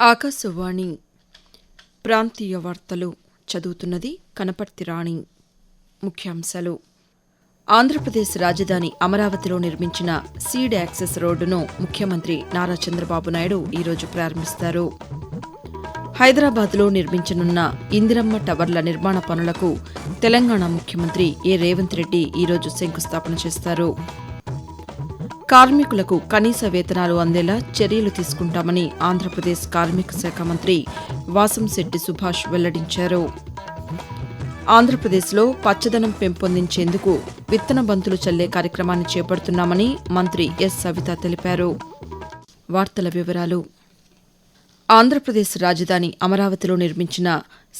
ఆకాశవాణి ప్రాంతీయ వార్తలు చదువుతున్నది కనపర్తి రాణి. ముఖ్యాంశాలు: ఆంధ్రప్రదేశ్ రాజధాని అమరావతిలో నిర్మించిన సీడ్ యాక్సెస్ రోడ్డును ముఖ్యమంత్రి నారా చంద్రబాబు నాయుడు ఈరోజు ప్రారంభిస్తారు. హైదరాబాద్లో నిర్మించనున్న ఇందిరమ్మ టవర్ల నిర్మాణ పనులకు తెలంగాణ ముఖ్యమంత్రి రేవంత్ రెడ్డి ఈరోజు శంకుస్థాపన చేస్తారు. కార్మికులకు కనీస వేతనాలు అందేలా చర్యలు తీసుకుంటామని ఆంధ్రప్రదేశ్ కార్మిక శాఖ మంత్రి వాసంశెట్టి సుభాష్ వెల్లడించారు. ఆంధ్రప్రదేశ్లో పచ్చదనం పెంపొందించేందుకు విత్తన బంతులు చల్లే కార్యక్రమాన్ని చేపడుతున్నామని మంత్రి ఎస్ సవిత తెలిపారు. వార్తల వివరాలు: ఆంధ్రప్రదేశ్ రాజధాని అమరావతిలో నిర్మించిన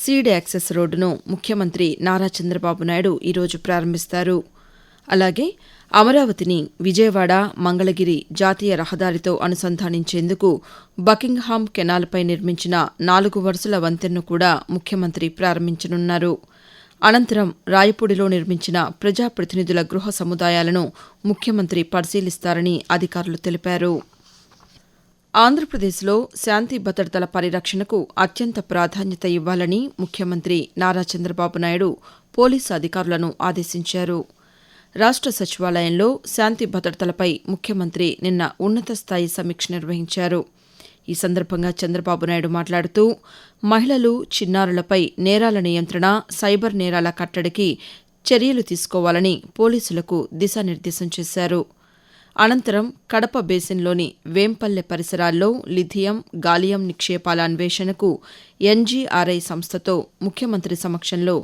సీడ్ యాక్సెస్ రోడ్డును ముఖ్యమంత్రి నారా చంద్రబాబు నాయుడు ఈరోజు ప్రారంభిస్తారు. అలాగే అమరావతిని విజయవాడ, మంగళగిరి జాతీయ రహదారితో అనుసంధానించేందుకు బకింగ్హామ్ కెనాల్పై నిర్మించిన 4 వరుసల వంతెనను కూడా ముఖ్యమంత్రి ప్రారంభించనున్నారు. అనంతరం రాయపూడిలో నిర్మించిన ప్రజాప్రతినిధుల గృహ సముదాయాలను ముఖ్యమంత్రి పరిశీలిస్తారని అధికారులు తెలిపారు. ఆంధ్రప్రదేశ్లో శాంతి భద్రతల పరిరక్షణకు అత్యంత ప్రాధాన్యత ఇవ్వాలని ముఖ్యమంత్రి నారా చంద్రబాబు నాయుడు పోలీసు అధికారులను ఆదేశించారు. రాష్ట్ర సచివాలయంలో శాంతి భద్రతలపై ముఖ్యమంత్రి నిన్న ఉన్నత స్థాయి సమీక్ష నిర్వహించారు. ఈ సందర్భంగా చంద్రబాబు నాయుడు మాట్లాడుతూ మహిళలు, చిన్నారులపై నేరాల నియంత్రణ, సైబర్ నేరాల కట్టడికి చర్యలు తీసుకోవాలని పోలీసులకు దిశానిర్దేశం చేశారు. అనంతరం కడప బేసిన్లోని వేంపల్లె పరిసరాల్లో లిథియం, గాలియం నిక్షేపాల అన్వేషణకు ఎన్జీఆర్ఐ సంస్థతో ముఖ్యమంత్రి సమక్షంలో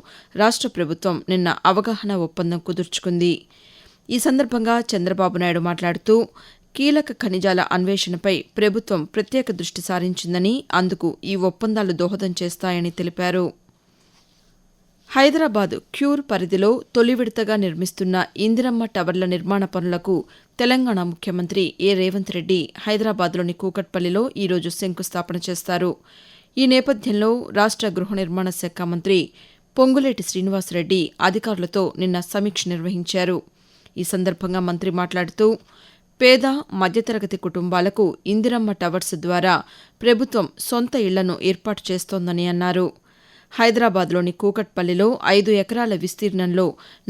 రాష్ట్ర ప్రభుత్వం నిన్న అవగాహన ఒప్పందం కుదుర్చుకుంది. ఈ సందర్భంగా చంద్రబాబు నాయుడు మాట్లాడుతూ కీలక ఖనిజాల అన్వేషణపై ప్రభుత్వం ప్రత్యేక దృష్టి సారించిందని, అందుకు ఈ ఒప్పందాలు దోహదం చేస్తాయని తెలిపారు. హైదరాబాద్ క్యూర్ పరిధిలో తొలి విడతగా నిర్మిస్తున్న ఇందిరమ్మ టవర్ల నిర్మాణ పనులకు తెలంగాణ ముఖ్యమంత్రి రేవంత్ రెడ్డి హైదరాబాద్లోని కూకట్పల్లిలో ఈరోజు శంకుస్థాపన చేస్తారు. ఈ నేపథ్యంలో రాష్ట్ర గృహ నిర్మాణ శాఖ మంత్రి పొంగులేటి శ్రీనివాసరెడ్డి అధికారులతో నిన్న సమీక్ష నిర్వహించారు. ఈ సందర్భంగా మంత్రి మాట్లాడుతూ పేద, మధ్యతరగతి కుటుంబాలకు ఇందిరమ్మ టవర్స్ ద్వారా ప్రభుత్వం సొంత ఇళ్లను ఏర్పాటు చేస్తోందని అన్నారు. హైదరాబాద్లోని కూకట్పల్లిలో 5 ఎకరాల విస్తీర్ణంలో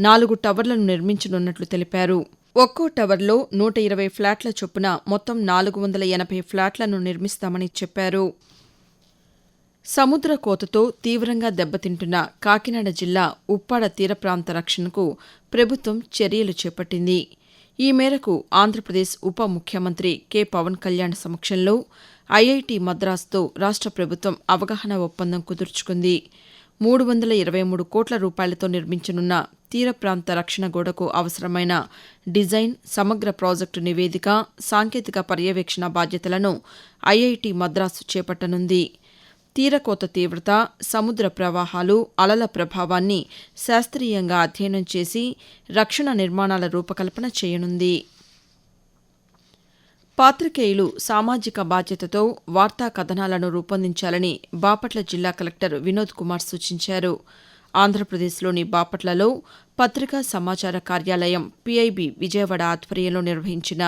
4 టవర్లను నిర్మించనున్నట్లు తెలిపారు. ఒక్కో టవర్లో 120 ఫ్లాట్ల చొప్పున మొత్తం 480 ఫ్లాట్లను నిర్మిస్తామని చెప్పారు. సముద్ర కోతతో తీవ్రంగా దెబ్బతింటున్న కాకినాడ జిల్లా ఉప్పాడ తీర ప్రాంత రక్షణకు ప్రభుత్వం చర్యలు చేపట్టింది. ఈ మేరకు ఆంధ్రప్రదేశ్ ఉప ముఖ్యమంత్రి కె పవన్ కళ్యాణ్ సమక్షంలో ఐఐటి మద్రాసుతో రాష్ట్ర ప్రభుత్వం అవగాహన ఒప్పందం కుదుర్చుకుంది. 323 కోట్ల రూపాయలతో నిర్మించనున్న తీర ప్రాంత రక్షణ గోడకు అవసరమైన డిజైన్, సమగ్ర ప్రాజెక్టు నివేదిక, సాంకేతిక పర్యవేక్షణ బాధ్యతలను ఐఐటి మద్రాసు చేపట్టనుంది. తీరకోత తీవ్రత, సముద్ర ప్రవాహాలు, అలల ప్రభావాన్ని శాస్త్రీయంగా అధ్యయనం చేసి రక్షణ నిర్మాణాల రూపకల్పన చేయనుంది. పాత్రికేయులు సామాజిక బాధ్యతతో వార్తా కథనాలను రూపొందించాలని బాపట్ల జిల్లా కలెక్టర్ వినోద్ కుమార్ సూచించారు. ఆంధ్రప్రదేశ్లోని బాపట్లలో పత్రికా సమాచార కార్యాలయం పిఐబి విజయవాడ ఆధ్వర్యంలో నిర్వహించిన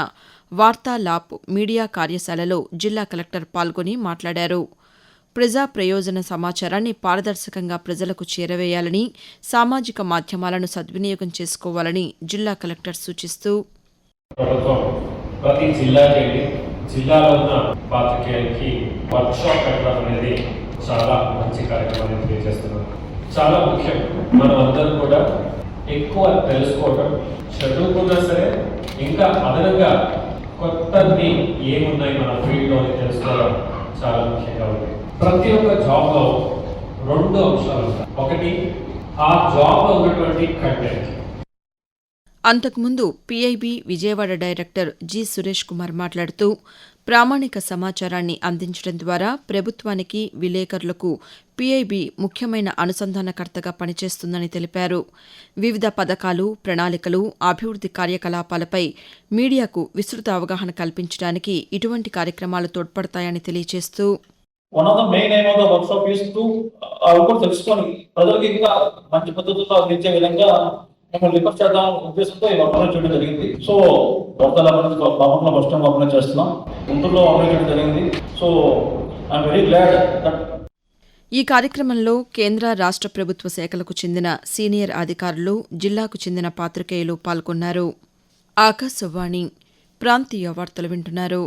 వార్తా లాప్ మీడియా కార్యశాలలో జిల్లా కలెక్టర్ పాల్గొని మాట్లాడారు. ప్రజా ప్రయోజన సమాచారాన్ని పారదర్శకంగా ప్రజలకు చేరవేయాలని, సామాజిక మాధ్యమాలను సద్వినియోగం చేసుకోవాలని జిల్లా కలెక్టర్ సూచిస్తూ ప్రతి జిల్లాకి వెళ్ళి జిల్లాలో ఉన్న పాత్రికేయులకి వర్క్షాప్ పెట్టడం అనేది చాలా మంచి కార్యక్రమాన్ని తెలియజేస్తున్నాం. చాలా ముఖ్యం. మనం అందరం కూడా ఎక్కువ తెలుసుకోవడం, చదువుకున్నా సరే ఇంకా అదనంగా కొత్తవి ఏమున్నాయి మన ఫీల్డ్లో తెలుసుకోవడం చాలా ముఖ్యంగా ఉంది. ప్రతి ఒక్క జాబ్లో 2 అంశాలు ఉంటాయి. ఒకటి, ఆ జాబ్లో ఉన్నటువంటి కంటెంట్. అంతకుముందు PIB Vijayawada director G Suresh Kumar మాట్లాడుతూ ప్రామాణిక సమాచారాన్ని అందించడం ద్వారా ప్రభుత్వానికి, విలేకరులకు పిఐబి ముఖ్యమైన అనుసంధానకర్తగా పనిచేస్తుందని తెలిపారు. వివిధ పథకాలు, ప్రణాళికలు, అభివృద్ది కార్యకలాపాలపై మీడియాకు విస్తృత అవగాహన కల్పించడానికి ఇటువంటి కార్యక్రమాలు తోడ్పడతాయని తెలియజేస్తూ one of the main aim of the workshop is to కూడా తెలుసుకొని ప్రజలకు ఇంకా మంచి పద్ధతుల్లో అందించే విధంగా మేము రిక్వెస్ట్ చేద్దాం ఉద్దేశంతో ఈ వర్క్ చేయడం జరిగింది. సో వార్తల బాపట్ల ఫస్ట్ టైం ఓపెన్ చేస్తున్నాం. గుంటూరులో ఓపెన్ చేయడం జరిగింది. So I'm very glad that ఈ కార్యక్రమంలో కేంద్ర రాష్ట్ర ప్రభుత్వ శాఖలకు చెందిన సీనియర్ అధికారులు, జిల్లాకు చెందిన పాతికేయులు పాల్గొన్నారు. ఆకాశవాణి ప్రాంతీయ వార్తలు వింటున్నారు.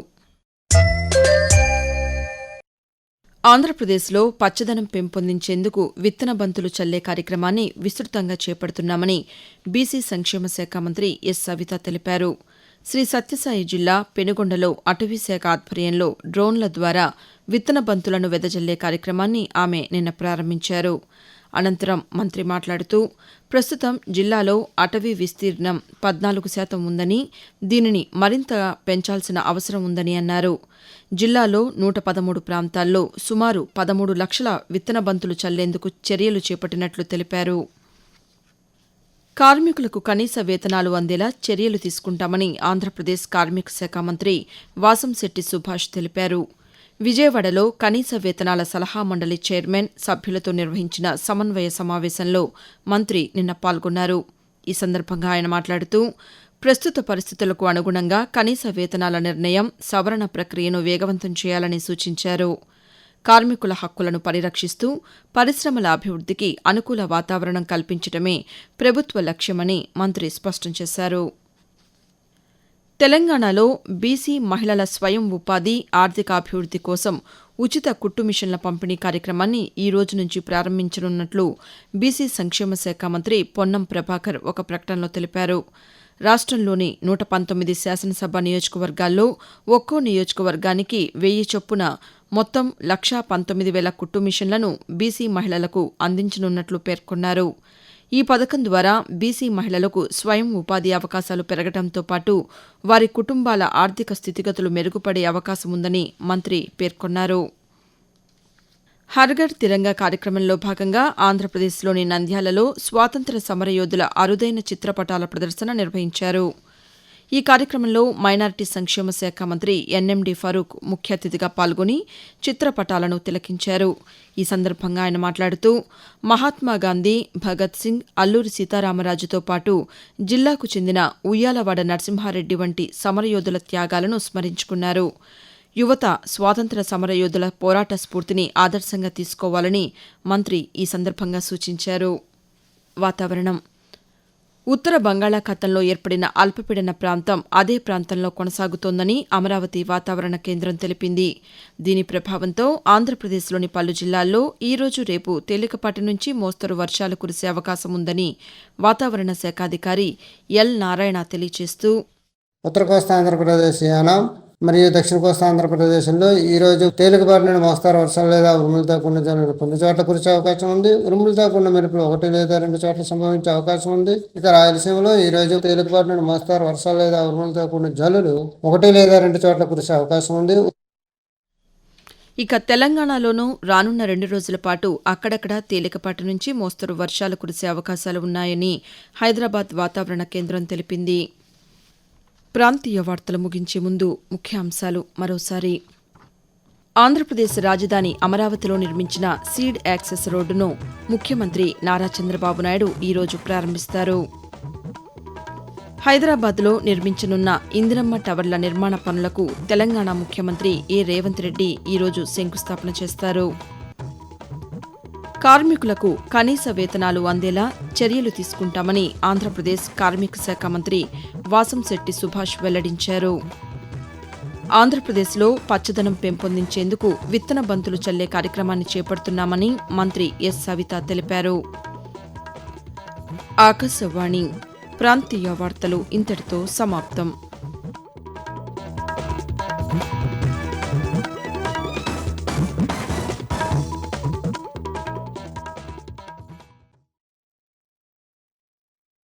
ఆంధ్రప్రదేశ్లో పచ్చదనం పెంపొందించేందుకు విత్తన బంతులు చల్లే కార్యక్రమాన్ని విస్తృతంగా చేపడుతున్నామని బీసీ సంక్షేమ శాఖ మంత్రి ఎస్ సవిత తెలిపారు. శ్రీ సత్యసాయి జిల్లా పెనుగొండలో అటవీశాఖ ఆధ్వర్యంలో డ్రోన్ల ద్వారా విత్తన బంతులను వెదజల్లే కార్యక్రమాన్ని ఆమె నిన్న ప్రారంభించారు. అనంతరం మంత్రి మాట్లాడుతూ ప్రస్తుతం జిల్లాలో అటవీ విస్తీర్ణం 14% ఉందని, దీనిని మరింత పెంచాల్సిన అవసరం ఉందని అన్నారు. జిల్లాలో 113 ప్రాంతాల్లో సుమారు 13 లక్షల విత్తన బంతులు చల్లేందుకు చర్యలు చేపట్టినట్లు తెలిపారు. కార్మికులకు కనీస వేతనాలు అందేలా చర్యలు తీసుకుంటామని ఆంధ్రప్రదేశ్ కార్మిక శాఖ మంత్రి వాసంశెట్టి సుభాష్ తెలిపారు. విజయవాడలో కనీస వేతనాల సలహా మండలి చైర్మన్, సభ్యులతో నిర్వహించిన సమన్వయ సమావేశంలో మంత్రి నిన్న పాల్గొన్నారు. ఈ సందర్భంగా ఆయన మాట్లాడుతూ ప్రస్తుత పరిస్థితులకు అనుగుణంగా కనీస వేతనాల నిర్ణయం, సవరణ ప్రక్రియను వేగవంతం చేయాలని సూచించారు. కార్మికుల హక్కులను పరిరక్షిస్తూ పరిశ్రమల అభివృద్ధికి అనుకూల వాతావరణం కల్పించడమే ప్రభుత్వ లక్ష్యమని మంత్రి స్పష్టం చేశారు. తెలంగాణలో బీసీ మహిళల స్వయం ఉపాధి, ఆర్థికాభివృద్ది కోసం ఉచిత కుట్టు మిషన్ల పంపిణీ కార్యక్రమాన్ని ఈ రోజు నుంచి ప్రారంభించనున్నట్లు బీసీ సంక్షేమ శాఖ మంత్రి పొన్నం ప్రభాకర్ ఒక ప్రకటనలో తెలిపారు. రాష్ట్రంలోని 119 శాసనసభ నియోజకవర్గాల్లో ఒక్కో నియోజకవర్గానికి 1000 చొప్పున మొత్తం 1,19,000 కుట్టు మిషన్లను బీసీ మహిళలకు అందించనున్నట్లు పేర్కొన్నారు. ఈ పథకం ద్వారా బీసీ మహిళలకు స్వయం ఉపాధి అవకాశాలు పెరగడంతో పాటు వారి కుటుంబాల ఆర్థిక స్థితిగతులు మెరుగుపడే అవకాశం ఉందని మంత్రి పేర్కొన్నారు. హర్ఘర్ తిరంగా కార్యక్రమంలో భాగంగా ఆంధ్రప్రదేశ్లోని నంద్యాలలో స్వాతంత్ర్య సమరయోధుల అరుదైన చిత్రపటాల ప్రదర్శన నిర్వహించారు. ఈ కార్యక్రమంలో మైనారిటీ సంక్షేమ శాఖ మంత్రి ఎన్ఎండి ఫరూక్ ముఖ్య అతిథిగా పాల్గొని చిత్రపటాలను తిలకించారు. ఈ సందర్భంగా ఆయన మాట్లాడుతూ మహాత్మాగాంధీ, భగత్ సింగ్, అల్లూరి సీతారామరాజుతో పాటు జిల్లాకు చెందిన ఉయ్యాలవాడ నరసింహారెడ్డి వంటి సమరయోధుల త్యాగాలను స్మరించుకున్నారు. యువత స్వాతంత్ర్య సమరయోధుల పోరాట స్ఫూర్తిని ఆదర్శంగా తీసుకోవాలని మంత్రి ఈ సందర్భంగా సూచించారు. వాతావరణం. ఉత్తర బంగాళాఖాతంలో ఏర్పడిన అల్పపీడన ప్రాంతం అదే ప్రాంతంలో కొనసాగుతోందని అమరావతి వాతావరణ కేంద్రం తెలిపింది. దీని ప్రభావంతో ఆంధ్రప్రదేశ్లోని పలు జిల్లాల్లో ఈ రోజు, రేపు తేలికపాటి నుంచి మోస్తరు వర్షాలు కురిసే అవకాశం ఉందని వాతావరణ శాఖ అధికారి ఎల్ నారాయణ తెలియజేస్తూ ఉత్తర కోస్తా ఆంధ్రప్రదేశ్, యానాం మరియు దక్షిణ కోస్తా ఆంధ్రప్రదేశ్లో ఈ రోజు తేలికపాటి నుండి మోస్తారు వర్షాలు లేదా ఉరుములతో కూడిన జల్లులు కొన్ని చోట్ల కురిసే అవకాశం ఉంది. ఉరుములతో కూడిన మెరుపులు 1 లేదా 2 చోట్ల సంభవించే అవకాశం ఉంది. ఇక రాయలసీమలో ఈ రోజు తేలికపాటి నుండి మోస్తారు వర్షాలు లేదా ఉరుములతో కూడిన జల్లులు 1 లేదా 2 చోట్ల కురిసే అవకాశం ఉంది. ఇక తెలంగాణలోనూ రానున్న 2 రోజుల పాటు అక్కడక్కడ తేలికపాటి నుంచి మోస్తరు వర్షాలు కురిసే అవకాశాలు ఉన్నాయని హైదరాబాద్ వాతావరణ కేంద్రం తెలిపింది. ప్రాంతీయ వార్తలు ముగించే ముందు ముఖ్యాంశాలు మరోసారి. ఆంధ్రప్రదేశ్ రాజధాని అమరావతిలో నిర్మించిన సీడ్ యాక్సెస్ రోడ్డును ముఖ్యమంత్రి నారా చంద్రబాబు నాయుడు ఈరోజు ప్రారంభిస్తారు. హైదరాబాద్లో నిర్మించనున్న ఇందిరమ్మ టవర్ల నిర్మాణ పనులకు తెలంగాణ ముఖ్యమంత్రి ఏ రేవంత్ రెడ్డి ఈరోజు శంకుస్థాపన చేస్తారు. కార్మికులకు కనీస వేతనాలు అందేలా చర్యలు తీసుకుంటామని ఆంధ్రప్రదేశ్ కార్మిక శాఖ మంత్రి వాసంశెట్టి సుభాష్ వెల్లడించారు. ఆంధ్రప్రదేశ్లో పచ్చదనం పెంపొందించేందుకు విత్తన బంతులు చల్లే కార్యక్రమాన్ని చేపడుతున్నామని మంత్రి ఎస్ సవిత తెలిపారు. ఆకాశవాణి ప్రాంతీయ వార్తలు ఇంతటితో సమాప్తం.